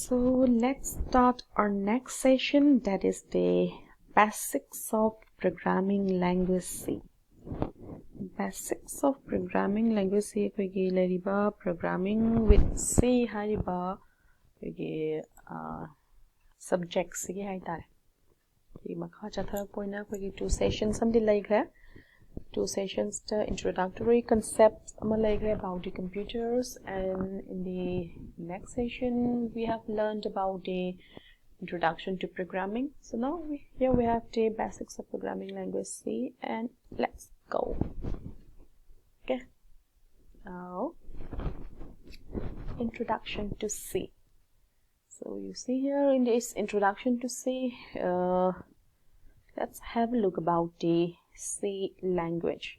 So let's start our next session, that is the basics of programming language C. Basics of programming language C koigi lariba programming with C hariba koigi subjects gi haitare. Ki makha chathara poina koigi two sessions samdi laikre. Two sessions the introductory concepts about the computers, and in the next session we have learned about the introduction to programming. So now here we have the basics of programming language C, and let's go. Okay, now introduction to C. So you see here in this introduction to C, let's have a look about the C language,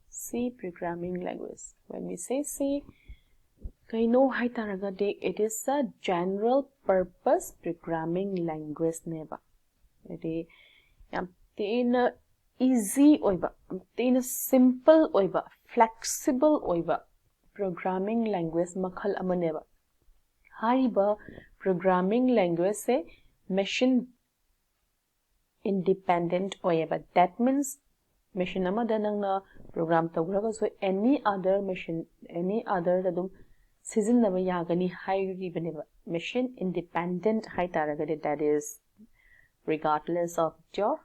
C programming language. When we say C, it is a general purpose programming language neba. It is easy oiba, simple oiba, flexible oiba programming language makhal amaneba. Hariba programming language se machine independent oiba. That means machine amada nangna program tawraga so any other machine, any other dadum season naba yagani hairi beneba. Machine independent haitaragade, that is regardless of your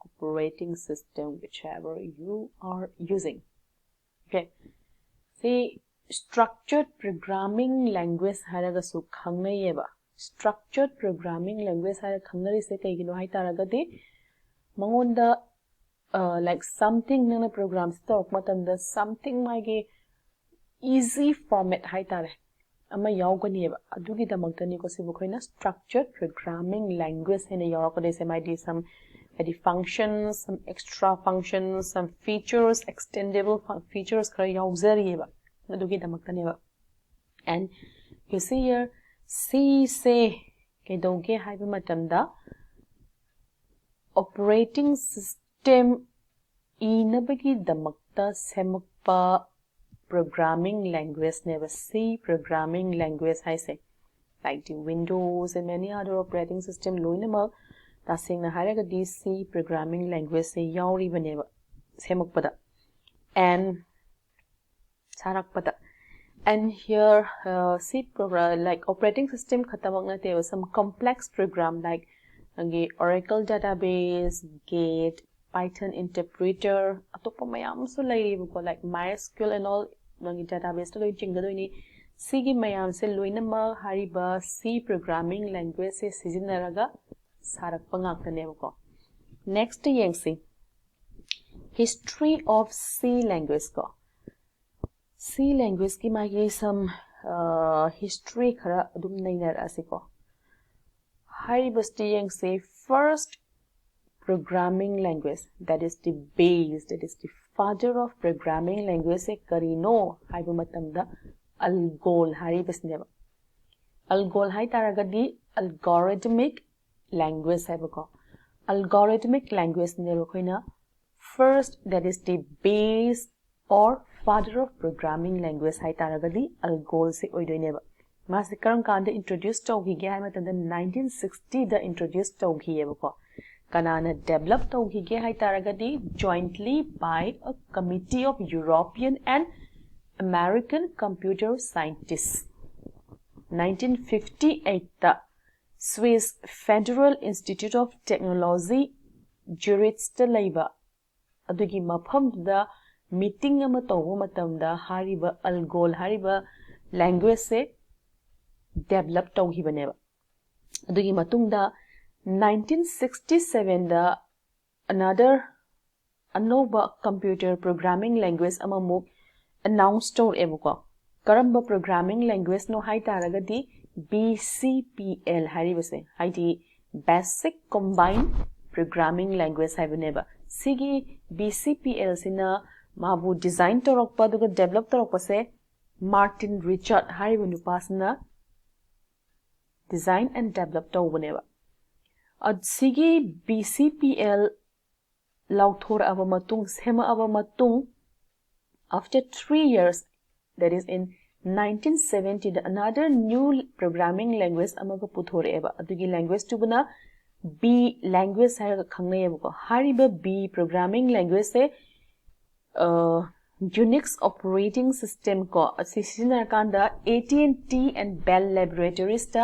operating system, whichever you are using. Okay. See, structured programming language haraga su khangnayeba. Structured programming language haraga khangnari se kaigino haitaragade mangonda like something nana programs talk matamda something mage easy format haitare ama yawganeba adugi damagtani ko sibu khoina structured programming language hena yawakade se might some functions, some extra functions, some features, extendable features khara yawzariyeba adugi damagtaneba. And you see here C say kedoge haiba matamda operating system inabagi damakta semakpa programming language never C programming language I say, like the Windows and many other operating system loinama tasing na haraga di C programming language say yauri baneba semakpada and sarakpada. And here C program like operating system khatamagna there was some complex program like Oracle database, Gate, Python interpreter, atopa mayam so like MySQL and all database to chingado C gi mayam se loinama hariba C programming language se sizinaraga sarakpa ngaktaneba ko. Next yang si history of C language ko. C language ki magi some history khara adum nainar asiko. Haribasti yang say first programming language, that is the base, that is the father of programming language se karino haibu matamda algol haribas neba. Algol hai taragadi algorithmic language haibuko. Algorithmic language neba koina first, that is the base or father of programming language hai taragadi algol se oidoineba. Masikaram kanda introduced tawgi ge hai matamda 1960 the introduced tawgi yebako. Kanana developed tawgi ge hai taragadi jointly by a committee of European and American computer scientists. 1958 the Swiss Federal Institute of Technology Zurich the labor adugi mafam da meeting ama tawu matamda hariba algol hariba language se developed tawgi baneba. Adugi matungda 1967 the another anova computer programming language amamuk announced to ebuko. Karamba programming language no hai taragadi BCPL haribase haiti basic combined programming language haibaneba. Sigi BCPL sina mabu design torokpa duga develop torokpa se Martin Richard haribanu pasna design and develop tawbaneba. Sigi BCPL lauthor aba matung sema aba matung after 3 years, that is in 1970 da another new programming language amaga puthoreba adugi language tubuna B language haraga khangnayeba hariba B programming language se Unix operating system ko asisinarkanda AT&T and Bell Laboratories ta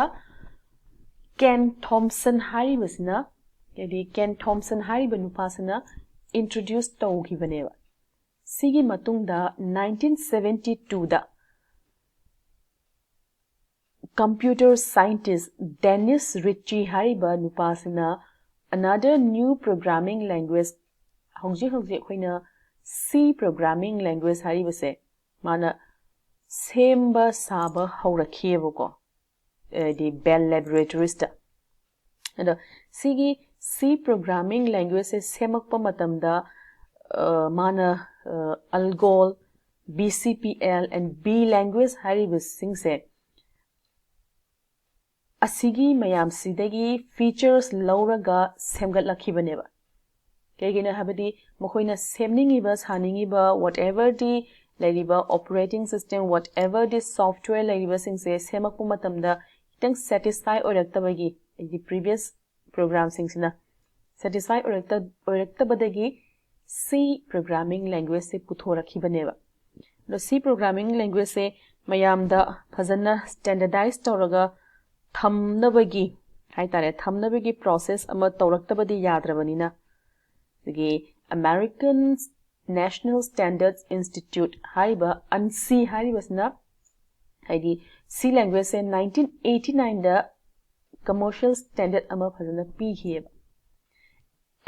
Ken Thompson haribasna yadi Ken Thompson hariba nupasana introduced tawgibaneba sigi matungda 1972 da computer scientist Dennis Ritchie hariba nupasana another new programming language hauji khoina C programming language haribase mana semba saba haurakhiebako the Bell Laboratories ta and sigi C programming language se semakpa matamda mana Algol BCPL and B language haribas singse asigi mayam sidagi features lauraga semgatlakibaneba kegina habadi mokoina semningiba saningiba whatever the lariba operating system whatever the software lariba singse semakpu matamda kitang satisfy oraktabagi the previous program singsina satisfy oraktabadagi C programming language se puthorakhibaneba the C programming language se mayamda phajana standardized tawraga thamnabagi haitare thamnabagi process ama tawraktabadi yadrabanina the American National Standards Institute hariba ANSI haribasna haidi C language se 1989 da commercial standard ama phajana piheba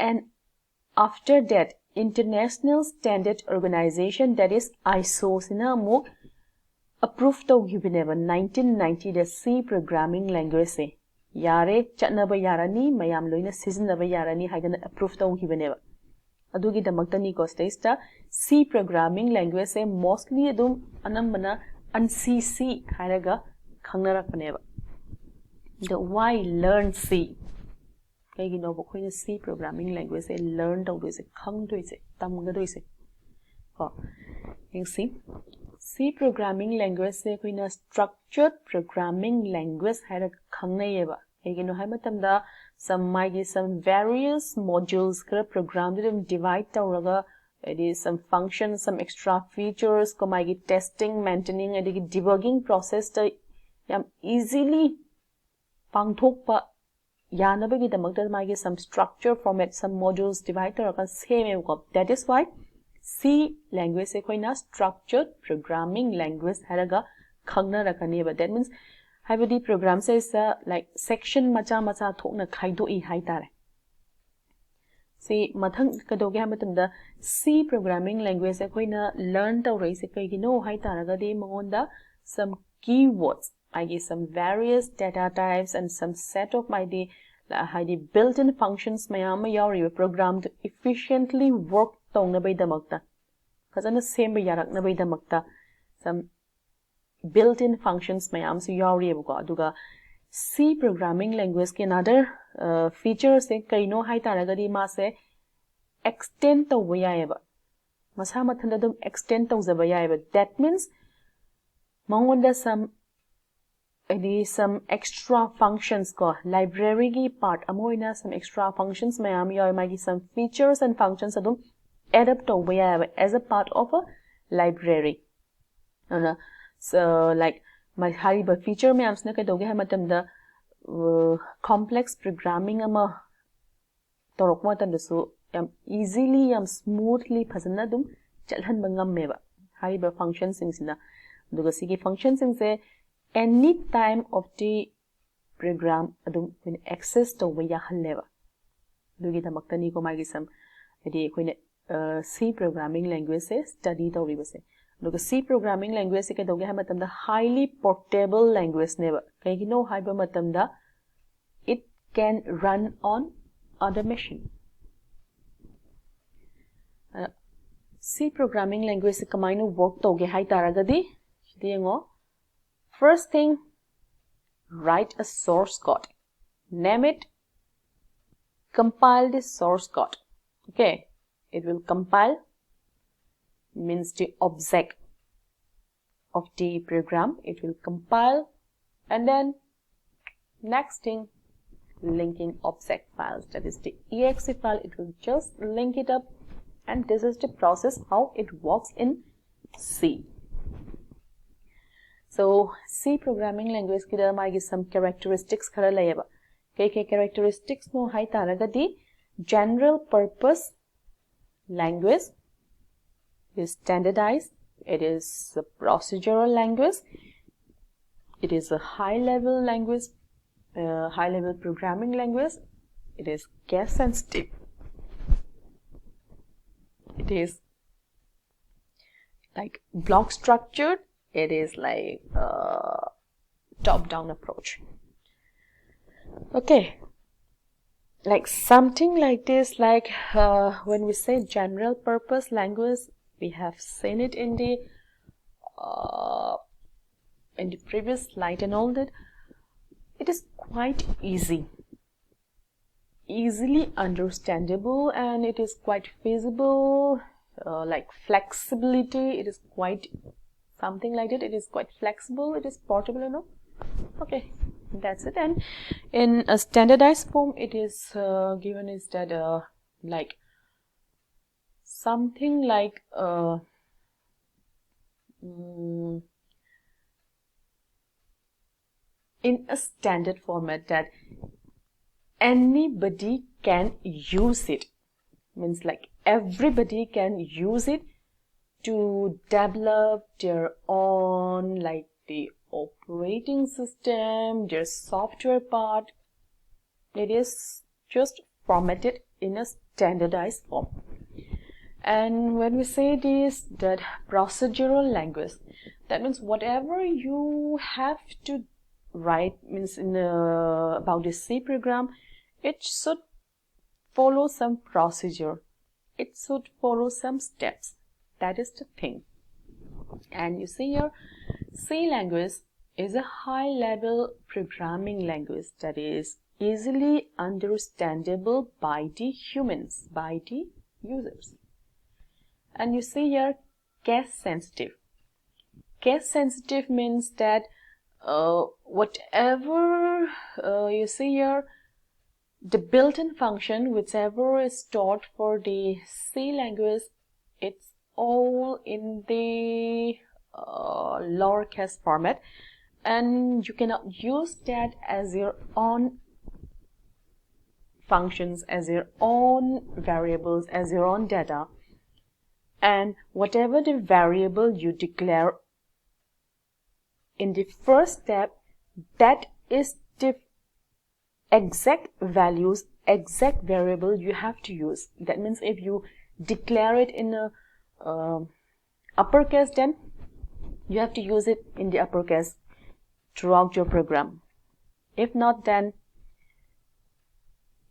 and after that International Standard Organization that is ISO sina mo approved tawgibineba 1990 da C programming language se yare chatnaba yarani mayam loina sizinaba yarani haidana approved tawgibineba adugi damaktani ko stage ta C programming language se mostly adum anambana ANSI haraga khangnarakpaneba the why learn C kaigino bokhoina C programming language se learn tawdoise khangdoise tamgadoise ho yingsi C programming language se koina structured programming language hara khangnayeba kaigino haimatamda some various modules kara program them divide tawraga it is some functions some extra features ko magi testing maintaining and debugging process ta yam easily pangthokpa yanabagi damakta magi some structure format some modules divide tawraga same ko that is why C language se koina structured programming language haraga khangna rakaneba that means habadi program says like section macha thokna khaidoi haitare see mathang kadoge hamatamda C programming language se koina learn tawrei se kaigino haitaraga de mongonda some keywords I give some various data types and some set of my built-in functions mayam yauri program to efficiently work tongna bai damakta kazana same bai yarak na bai damakta some built-in functions mayam su yauri buko aduga C programming language ke another features se kaino hai taragadi ma se extend to wayaba masa mathanda dum extend to zabayaba that means mongonda some extra functions ko library ki part amoina some extra functions mayam yoy magi some features and functions adum adapt to wayaba as a part of a library so like my hariba feature mayam sna ka doge hamatamda complex programming ama torok matam su yam easily yam smoothly phasana dum chalhan bangam meba hariba functions sina duga sigi functions se any time of the program adum when access to waya haleba dugi damaktani ko magi sam edi koine C programming language se study tawribase duga C programming language se ke doge hamatamda highly portable language neba kaigino haiba matamda it can run on other machine C programming language se kamaino work toge hai taragadi dengo first thing write a source code name it compile the source code okay it will compile means the object of the program, it will compile, and then next thing, linking object files, that is the exe file, it will just link it up, and this is the process how it works in C. So C programming language kida magi some characteristics khara layeba. Kay characteristics no hai taragadi general purpose language is standardized, it is a procedural language, it is a high level language, high level programming language, it is case sensitive, it is like block structured, it is like top down approach. Okay, like something like this, like when we say general purpose language, we have seen it in the previous slide and all that. It is quite easily understandable, and it is quite feasible, like flexibility, it is quite something like that, it is quite flexible, it is portable, you know. Okay, that's it. And in a standardized form, it is given is that like something like in a standard format that anybody can use it, means like everybody can use it to develop their own, like the operating system, their software part. It is just formatted in a standardized form. And when we say this, that procedural language, that means whatever you have to write, means in about the C program, it should follow some procedure, it should follow some steps. That is the thing. And you see here, C language is a high level programming language that is easily understandable by the humans, by the users. And you see here, case sensitive. Case sensitive means that whatever you see here, the built-in function, whichever is stored for the C language, it's all in the lowercase format, and you cannot use that as your own functions, as your own variables, as your own data. And whatever the variable you declare in the first step, that is the exact values, exact variable you have to use. That means if you declare it in a uppercase, then you have to use it in the uppercase throughout your program. If not, then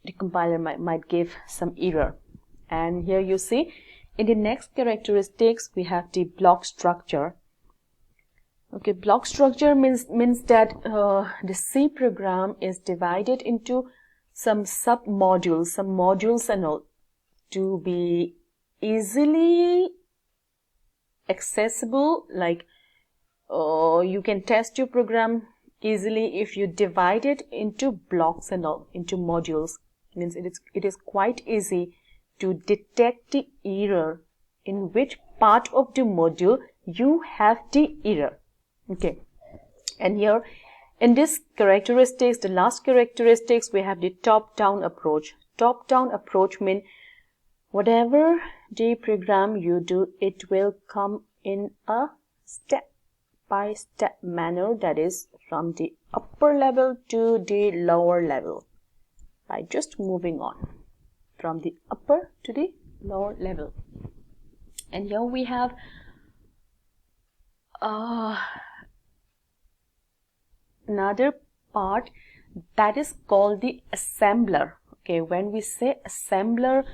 the compiler might give some error. And here you see, in the next characteristics, we have the block structure. Okay, block structure means that the C program is divided into some sub-modules, some modules and all, to be easily accessible. Like you can test your program easily if you divide it into blocks and all, into modules. Means it is quite easy to detect the error, in which part of the module you have the error. Okay, and here in this characteristics, the last characteristics, we have the top-down approach. Top-down approach means whatever the program you do, it will come in a step-by-step manner, that is from the upper level to the lower level, by just moving on from the upper to the lower level. And here we have another part that is called the assembler. Okay, when we say assembler,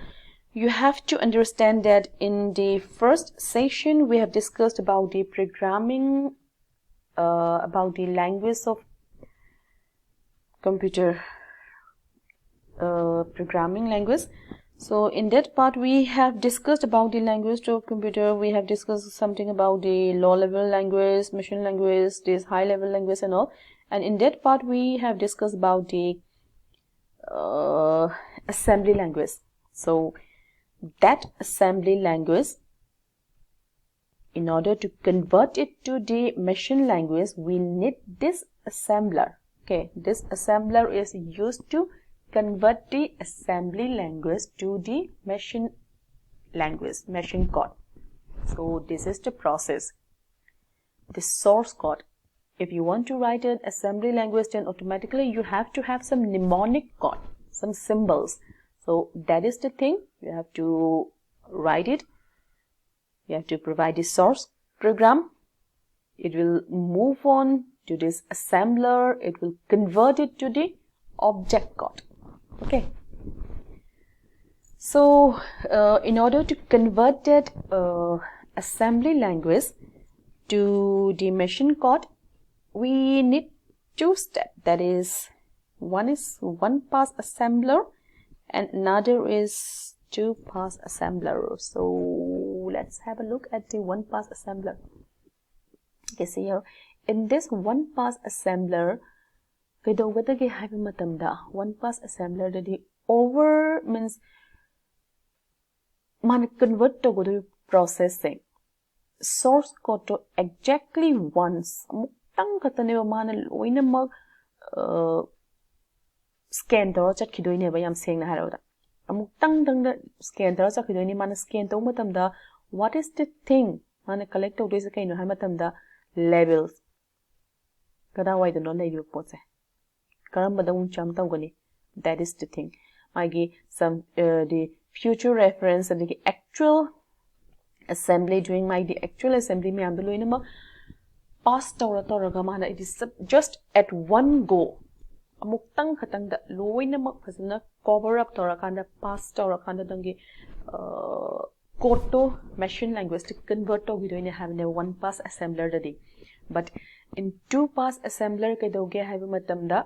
you have to understand that in the first session we have discussed about the programming, about the language of computer programming language. So in that part, we have discussed about the language of computer. We have discussed something about the low-level language, machine language, this high-level language and all. And in that part, we have discussed about the assembly language. So that assembly language, in order to convert it to the machine language, we need this assembler. Okay, this assembler is used to convert the assembly language to the machine language, machine code. So this is the process. The source code. If you want to write an assembly language, then automatically you have to have some mnemonic code, some symbols. So that is the thing. You have to write it. You have to provide the source program. It will move on to this assembler. It will convert it to the object code. Okay. So in order to convert that assembly language to the machine code, we need two steps. That is one pass assembler and another is two pass assembler. So let's have a look at the one pass assembler. Okay, see here in this one pass assembler, one pass assembler the over means man convert to processing source code to exactly once mutang katane man loina mag scan to chat khidoine ba yam seng na haro da amutang dang da scan to chat khidoine man scan to matam da what is the thing man collect to this kaino ha matam da labels kada wai da no lay pot se karamba da un cham tawgani. That is the thing. Magi some the future reference and the actual assembly during the actual assembly me am loina ma pass tora mana it is just at one go amuk tang da loina ma phasana cover up tora kanda pass tora kanda dangi code to machine language to convert to we have a one pass assembler dadi, but in two pass assembler kai doge have matam da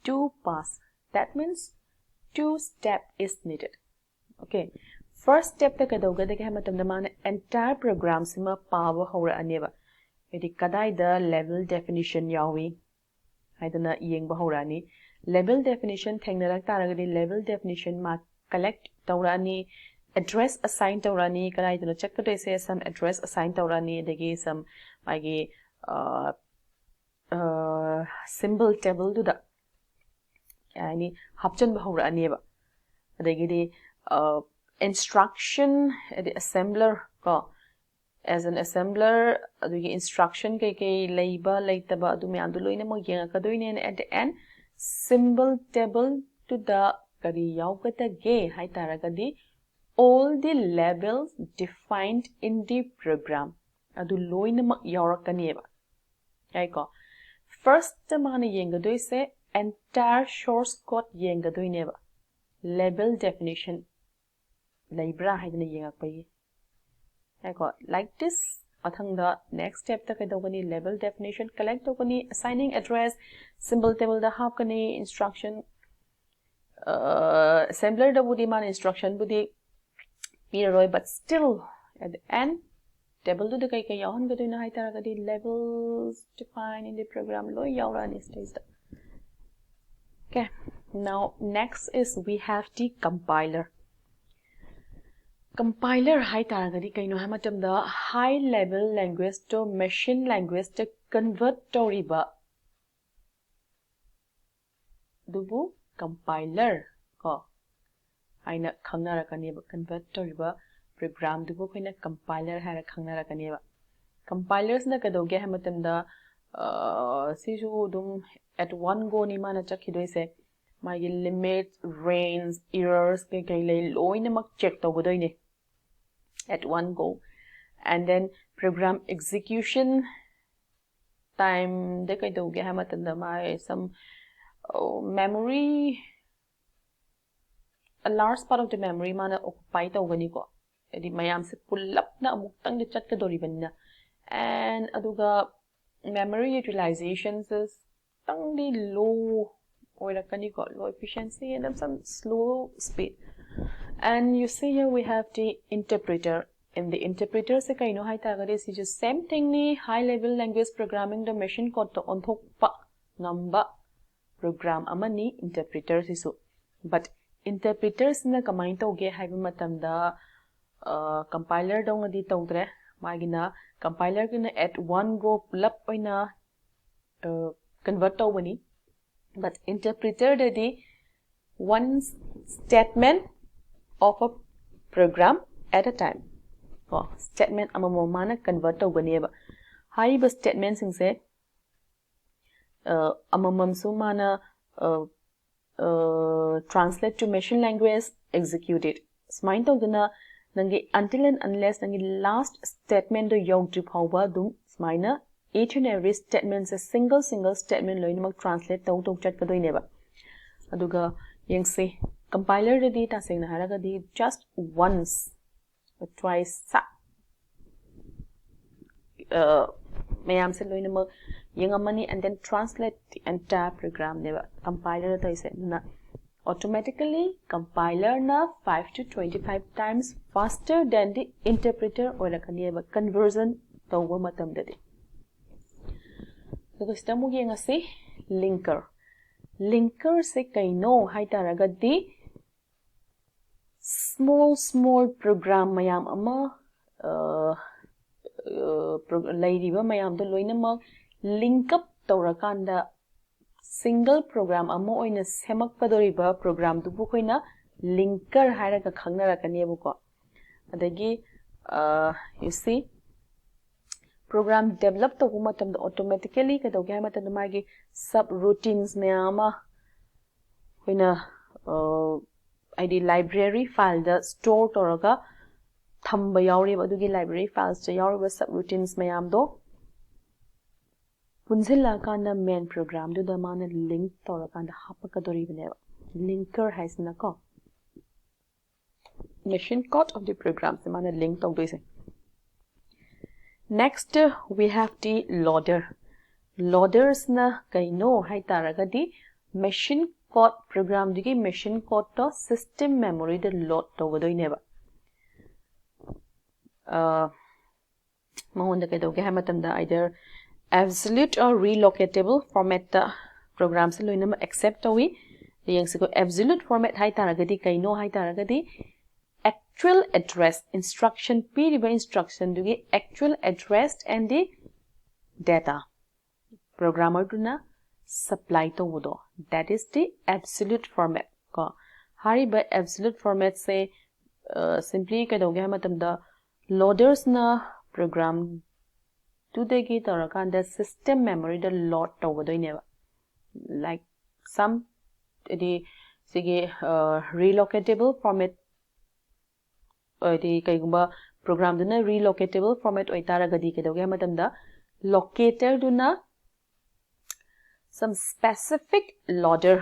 two pass. That means two step is needed. Okay, first step ta kadoga de matam da man entire program sima power hora aneba edi kadai da level definition yawi haidana yeng ba horani level definition thengna taragadi level definition ma collect tawrani address assign tawrani kadai da check to say some address assign tawrani degi some magi symbol table do da yani hapchan ba horani ba adegi instruction the assembler ko as an assembler the instruction ke leiba leitaba adu me andu loina mo yenga kadoine at the end symbol table to the kari yaugata ge hai taragadi all the labels defined in the program adu loina ma yaurakani ba ai ko first mana yenga doi se entire source code yenga doine ba label definition libra haidana yengakpai I got like this athang the next step ta kaidogani label definition collect togani assigning address symbol table da hap kani instruction assembler da budi man instruction budi piroi but still at the end table to the kai kai yawan ga doina haitara ga di labels defined in the program lo yaura ni stage da. Okay, now next is we have the compiler. Compiler hai taragadi kaino ha matam da high level language to machine language to convert toriba dubu compiler ko aina khangna rakani ba convert toriba program dubu koina compiler ha khangna rakani ba compilers na kadoge ha matam da sisu dum at one go ni mana chakhidoi se my limits range errors kai lei loina mak check to bodoi ne at one go, and then program execution time de kai doge ha matanda mai some memory a large part of the memory mana occupy tawgani ko edi mayam se pull up na amuk tang de chat ka dori banna and aduga memory utilization is tang di low low efficiency and some slow speed. And you see here we have the interpreter. In the interpreter se kaino hai taragadi is just same thing ni high level language programming the machine code to onthokpa ngamba program amani interpreter sisu. But interpreters na kamai tawge haiba matamda compiler dongadi tawdre magina compiler kina at one go pulap oina convert tawbani. But interpreter dadi one statement of a program at a time. Statement amamo mana convert tawbani. Haiba statement sing se amamam su mana translate to machine language executed. Smain tawdana nangi until and unless nangi last statement do yog drip hauba dum smaina each and every statement a single statement loinamak translate taw chat kadoineba. Aduga yang se compiler the data saying haraga di just once or twice mayam se loinamak yang money and then translate the entire program never compiler ta ise na automatically compiler na 5 to 25 times faster than the interpreter or la kaniba conversion tawba matam dadi. So estamos yang asi linker se kaino hai taraga di small program mayam ama lairiba mayam do loinamak link up tawrakanda single program amo oina semakpadoriba program du bukoina linker hairaga khangnarakanibuko. Adagi you see program develop to matamda automatically kadoge matamda magi subroutines mayama hoina id library file da store toraga thamba yauri adugi library files to yauri subroutines mayam do punzilla kana main program do the mana link torakanda hapakadori bane linker haisna ko machine code of the program se mana link to do. Next we have the loader. Loaders na kaino hai taraga di machine code program digi machine code to system memory the load to godoineba. Mahonda kaidoge hai matamda either absolute or relocatable format the program se loinama accept tawi yang se ko absolute format hai taraga di kaino hai taraga di actual address instruction period instruction dugi actual address and the data programmer do na supply to wodo, that is the absolute format ko hari by absolute format say simply kadoge matamda loaders na program to degi tarakanda system memory the load to wodo never like some the sige relocatable format the kaigumba program duna relocatable format oitaraga di kedoge matamda locator duna some specific loader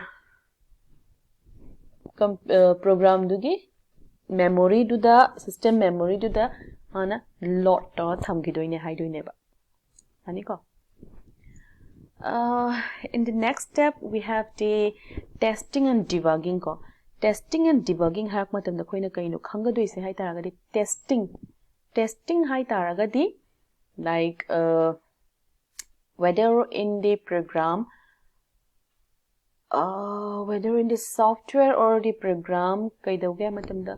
program dugi memory do the system memory do the ana load to thamgidoine haidoine ba ani ko. In the next step we have the testing and debugging ko. Testing and debugging hai matamda koina kaino khangado ise hai taraga di testing hai taraga di like whether in the program whether in the software or the program kaidoge matamda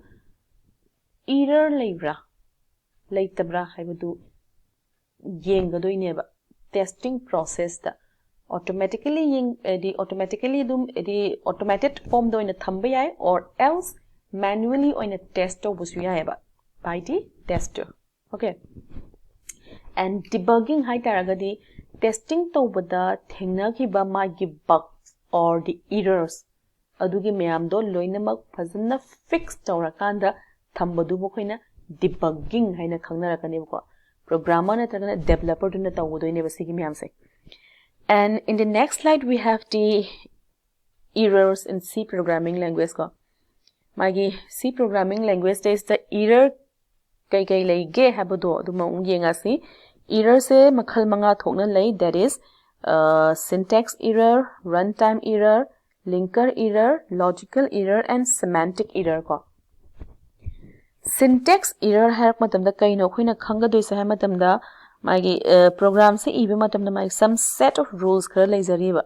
error leibra leitabra haibadu yengadoine ba testing process da automatically the automated form do in a thamba or else manually on a test busuya by the tester. Okay, and debugging hai taraga di testing to bada thengna ki ba ma gi bugs or the errors adugi mayam do loinamak phazna fix tawrakanda thambadu bokoina debugging haina khangnarakani ko programmer na tagna developer duna tawudoine basigi mayam se. And in the next slide we have the errors in C programming language ko magi C programming language there is the error kai leige habado duma yenga si error se makhal manga thokna lei, that is syntax error, runtime error, linker error, logical error, and semantic error ko. Syntax error harak matamda kaino khoina khangadoise ha matamda magi program se ibe matamda magi some set of rules khara leizariba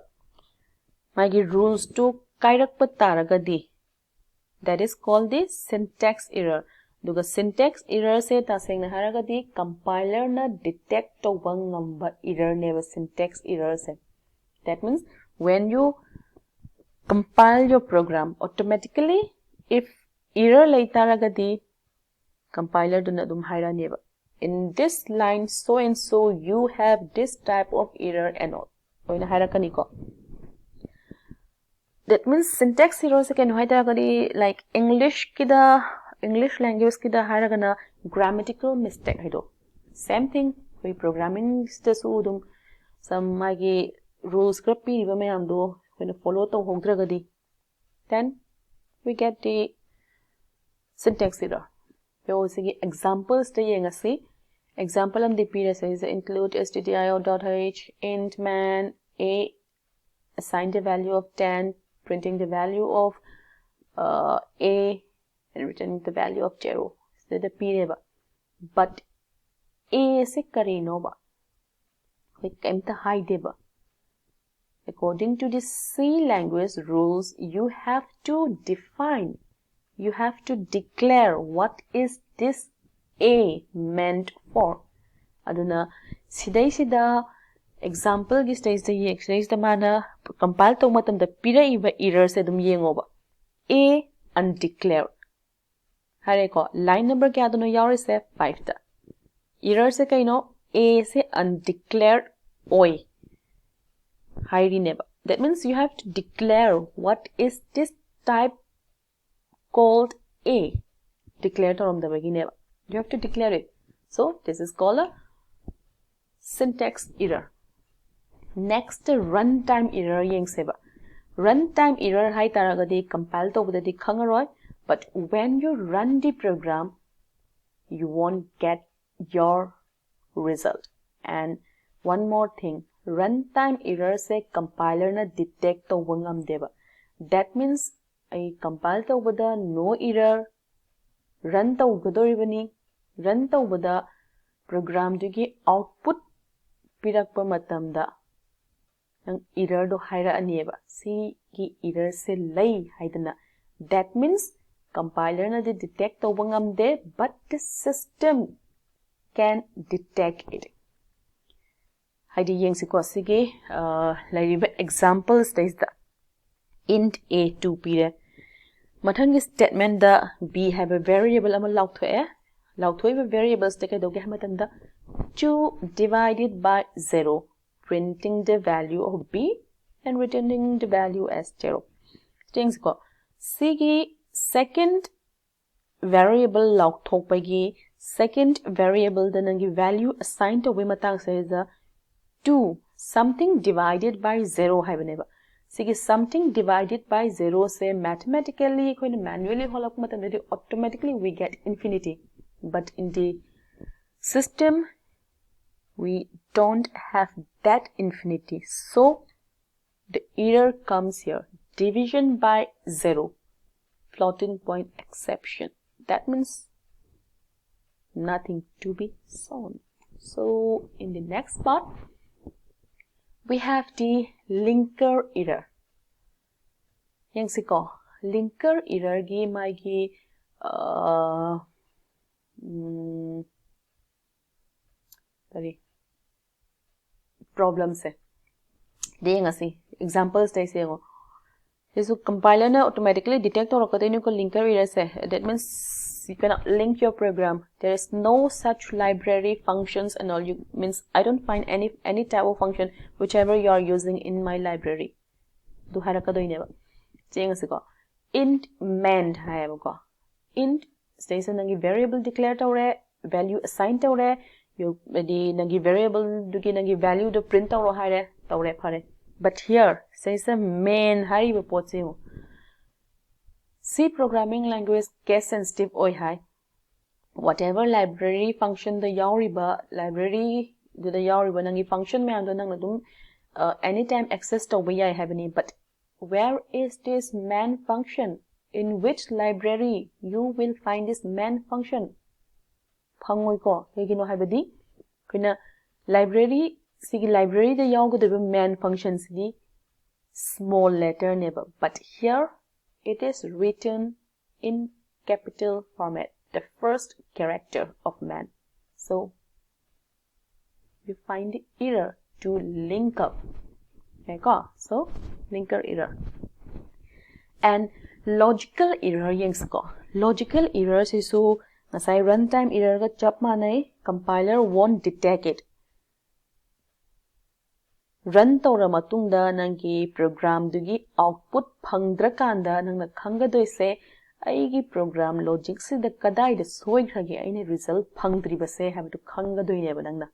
magi rules to kairakpa taragadi that is called the syntax error. Duga syntax error se tasengna haragadi compiler na detect tawba ngamba error neba syntax error se. That means when you compile your program automatically, if error leitaragadi compiler do not haira neba. In this line so and so you have this type of error and all. Oina haira kaniko. That means syntax error se can haira kadi like English language kida haira kana grammatical mistake haido. Same thing we programming stasudum some magi rules crappy riba mayam do when follow to hongdragadi. Then we get the syntax error. Examples to yengasi. Example am the period says include stdio.h int man a assign the value of 10, printing the value of a and returning the value of 0. So the period but a se karino ba like emta hide ba. According to the C language rules, you have to define. You have to declare what is this A meant for. Aduna sida example gi stage the mana compile to matam the pira iba error se dum yengoba. A undeclared. Hare ko line number kya aduna yauri se 5 ta. Error se kaino A se undeclared oi. Hide never. That means you have to declare what is this type called A. Declare from the beginning. You have to declare it. So this is called a syntax error. Next, runtime error yang seba. Runtime error hai taragadi compile to the khangaroy, but when you run the program, you won't get your result. And one more thing, runtime error se compiler na detect to wangam deba. That means I compile to wada no error, run to gadoribani, run to wada program dugi output pirakpa matamda nang error do haira anieba. Si ki error se lay haidana. That means compiler na detect to wangam de, but the system can detect it. Haidi yang siko sige examples days the int a2 pire. Matang statement the b have a variable ama log to variables take a doge matanda 2 divided by 0, printing the value of b and returning the value as 0. Things go sige second variable log to pagi second variable the nangi value assigned to wimatang says the 2 something divided by 0 haveneba. Sige something divided by 0 say mathematically manually automatically we get infinity, but in the system we don't have that infinity, so the error comes here, division by 0, floating point exception. That means nothing to be solved. So in the next part we have the linker error. Yang siko linker error gi magi problems hai. Denga si examples dai se go. So compiler na automatically detect or akadenu ko linker error se. That means you cannot link your program. There is no such library functions and all. You means I don't find any type of function whichever you are using in my library. Do haraka do ineba. Jenga siko int man hayaba ko. Int station nangi variable declare tawre, value assigned tawre, you di nangi variable dugi nangi value do print tawro hare tawre phare. But here says a main hariba potse. C programming language case sensitive oi hai. Whatever library function the yauriba library do the yauriba nangi function me ando nang dum anytime access to we have any, but where is this main function? In which library you will find this main function? Phangoi ko kegino haibadi koina library sigi library da yawgadabe main function sigi small letter neba, but here it is written in capital format, the first character of man. So you find the error to link up. Okay, so linker error. And logical error yengs ko. Logical error is so nasai runtime error ga chap manai, compiler won't detect it. Run tawra matungda nangi program dugi output phangdrakanda nangna khangadoi se aigi program logic se da kadai da soigragi aine result phangdriba se have to khangadoi neba nangna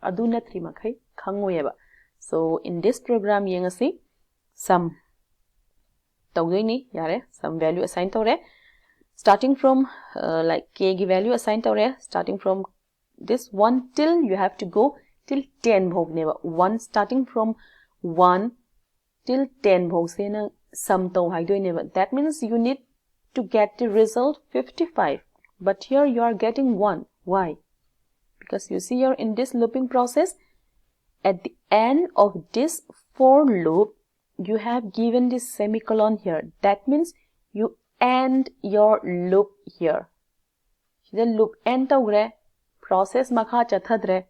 adu natri makhai khangoyeba. So in this program yengasi sum tawdini yare some value assign tawre starting from like k gi value assign tawre starting from this 1 till you have to go till 10 bhog neba. 1 starting from 1 till 10 bhog se na sum taw haidoi neba. That means you need to get the result 55, but here you are getting 1. Why? Because you see here in this looping process, at the end of this for loop you have given this semicolon here. That means you end your loop here. The loop end tawre process makha chathadre,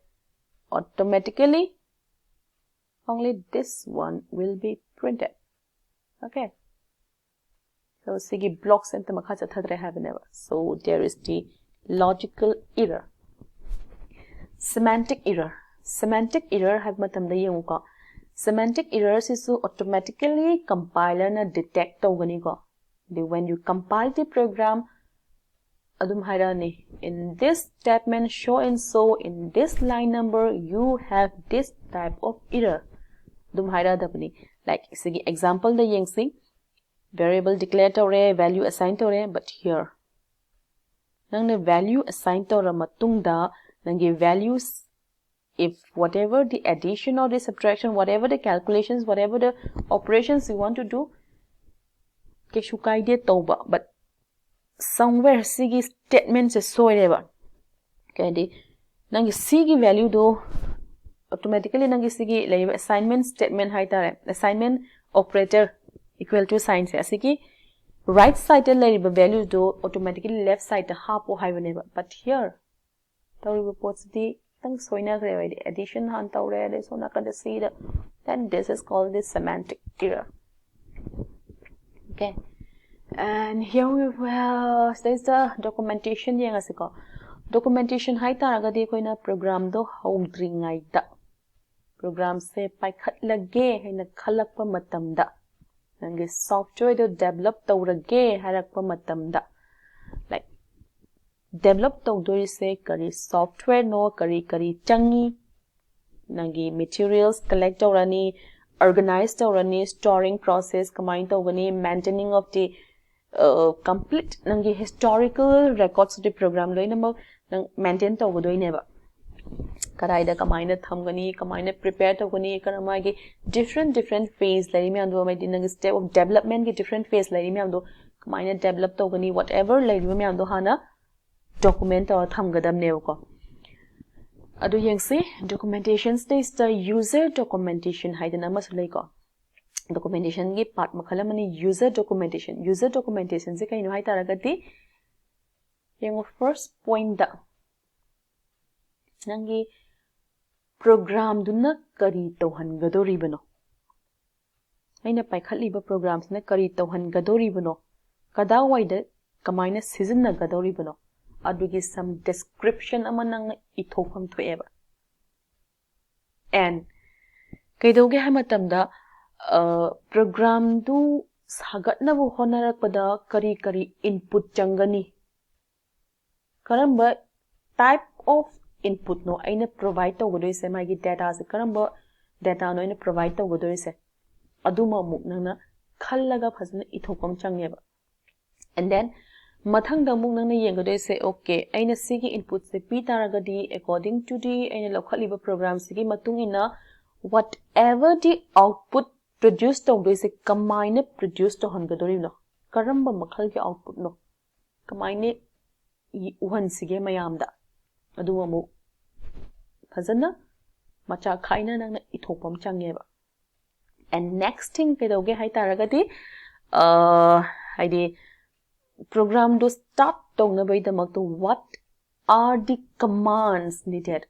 automatically only this one will be printed. Okay, so sigi blocks and makha chathadre have never. So there is the logical error. Semantic error. Semantic error have matamda yenguka. Semantic errors is so automatically compiler na detect tawgani ko. When you compile the program adum hairani in this statement show and so in this line number you have this type of error adum haira dabni. Like sigi example da yengsi variable declare tawre value assign tawre, but here nang value assign tawra matungda nangi values, if whatever the addition or the subtraction, whatever the calculations, whatever the operations you want to do keshukai de toba, but somewhere sigi statements is so ever. Okay, the nangi sigi value do automatically nangi sigi like assignment statement haitare assignment operator equal to sign se sigi right side like value do automatically left side half or high whenever, but here tawri reports the tang soina gre the addition han tawre de so na kan see the, then this is called the semantic error. Okay, and here we will there's the documentation yang asiko documentation hai taragadi koina program do howdri ngai da program se paikhat lage haina khalakpa matamda nange software do develop tawrage harakpa matamda, like develop tawdoi se kari software no kari changi nangi materials collect tawrani, organize tawrani, storing process kamai tawgani, maintaining of the complete nangi historical records of the program loina nang maintain tawdoi neba karaida kamaina thamgani kamaina prepare tawgani karamai gi different phase lai me ando mai dinang step of development gi different phase lai me ando kamaina develop tawgani whatever lai me ando hana document or thamgadam ne ko adu yengsi documentation stage the user documentation haidana masulai ko documentation gi part makhalamani user documentation se kaino hai taragati yengo first point da nangi program dunna kari tawhan gadori bano aina paikhatli ba programs na kari tawhan gadori bano kada waida kamaina season na gadori bano adugi some description amanang ithofam thoeba and kaidoge ha matamda program du sagatna bu honarakpada kari input changani karamba type of input no aina provide to godoi se magi data se karamba data no aina provide to godoi se aduma muk nangna khallaga phajna ithopam changeba, and then mathang da muk nangna yengodoi se okay aina sigi input se pi taragadi according to the aina lokhaliba program sigi matung ina whatever the output produce tawdoise kamaina produce to hangadori no karamba makhal ki output no kamaine uhan sige mayamda adu amu phajana macha khaina nang ithopam changeba and next thing kedoge hai taragati haidi program do start tongna bai damak to what are the commands needed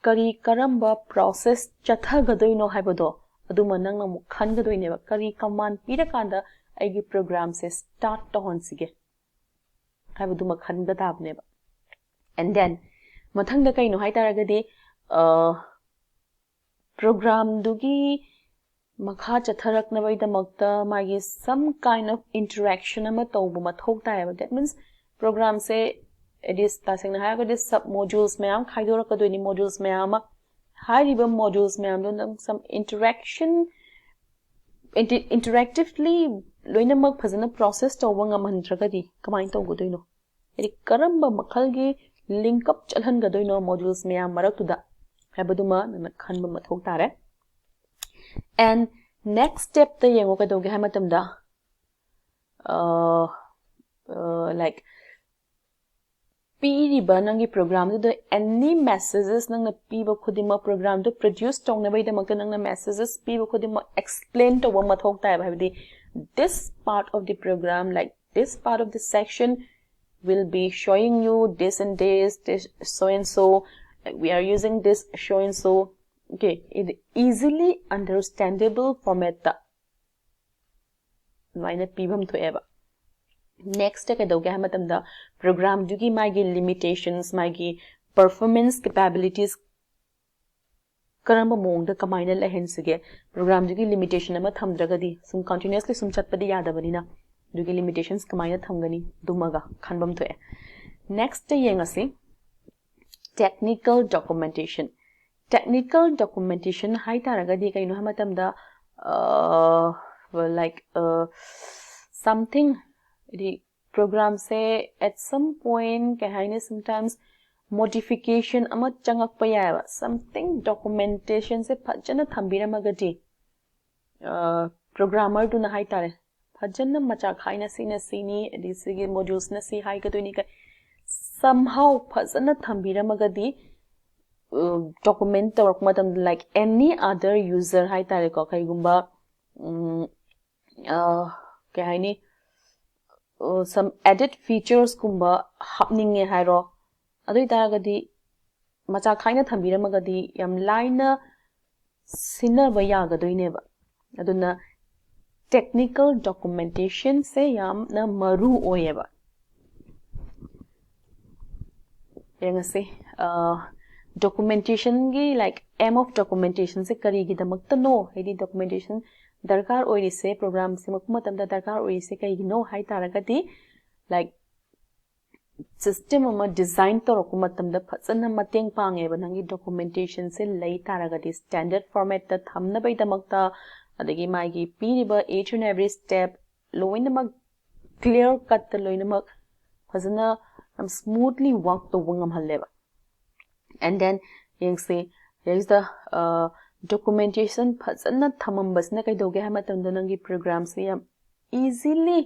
kari karamba process chatha gadoi no haibado aduma nang amu khan gadoi neba kari command pira kanda aigi program se start to hon sige haibaduma khan ga dabneba and then mathang da kai no hai taragadi program dugi makha chatharak na bai damakta magi some kind of interaction ama tawbu mathok taeba that means program se it is tasing na ha this sub modules mayam khaidora ka doini modules mayam high riba modules mayam don some interaction interactively loina mak phajana process tawba ngamandragadi kamai tawgu doino eri karamba makhal gi link up chalhan ga doino modules mayam marak tuda habaduma na khanba mathok tare and next step ta yengo ka doge ha matamda like piriba nangi program do any messages nang na piba khudima program do produce tongna bai damak nang na messages piba khudima explain to wa mathok ta bhai this part of the program like this part of the section will be showing you this and this so and so we are using this show and so okay it easily understandable format ta maina pibam to eba next ka doge ha matamda program dugi magi limitations magi performance capabilities karamba mong da kamaina la hen sige program dugi limitation ama thamdragadi sum continuously sum chatpadi yadabani na dugi limitations kamaina thamgani dumaga khanbam to e next yengasi technical documentation hai taragadi kaino ha matamda like something the program say at some point kahaine sometimes modification ama changak pa ya something documentation se phajana thambira magati programmer tu na hai tare phajana macha khaina sini disigi modules na si hai ka tu ni ka somehow phajana thambira magadi document work matam like any other user hai tare ko kai gumba kahaini some edit features kumba hapninge hairo adoi taragadi macha khaina thambira magadi yam laina sinaba yagadoineba aduna technical documentation se yam na maru oyeba yengase documentation gi like aim of documentation se kari gi damakta no hedi documentation darkar oiri se program se makumatam da darkar oiri se kai no hai taragati like system ama design to rokumatam da phachana mateng pange banangi documentation se lei taragati standard format ta thamna bai damakta adagi magi piriba each and every step loinamak clear cut ta loinamak phajana smoothly work to wangam halleba and then yeng say there is the documentation phajana thamambas na kai doge ha matam da nangi program se yam easily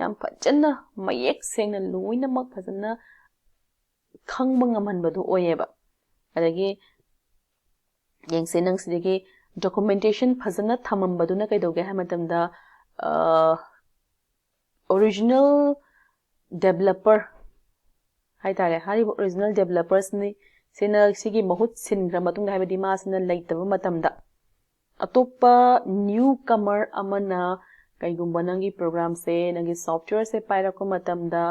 yam phajana mayek sengna loina mak phajana khangba ngamhan badu oyeba adagi yeng se nang sidagi documentation phajana thamambadu na kai doge ha matam da original developer hai tare hari original developers ni sina sigi mahut singra matung da habadi masna laitaba matamda atopa newcomer amana kaigumba nangi program se nangi software se paira ko matamda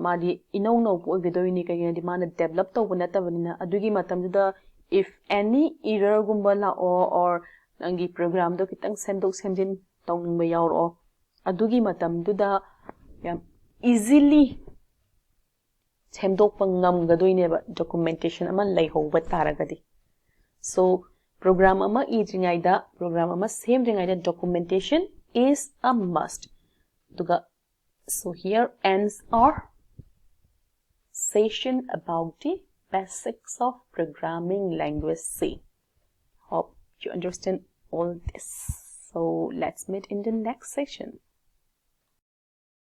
madi inong no po gedoini kayina di mana develop to buna tabanina adugi matamda if any error gumba la or nangi program do kitang sendok semjin tong ba yauro adugi matamdu da yam easily semdok pangam gadoineba documentation ama laihoba taragadi so program ama idringaida program ama semdringaida documentation is a must duga so here ends our session about the basics of programming language C. Hope you understand all this. So let's meet in the next session.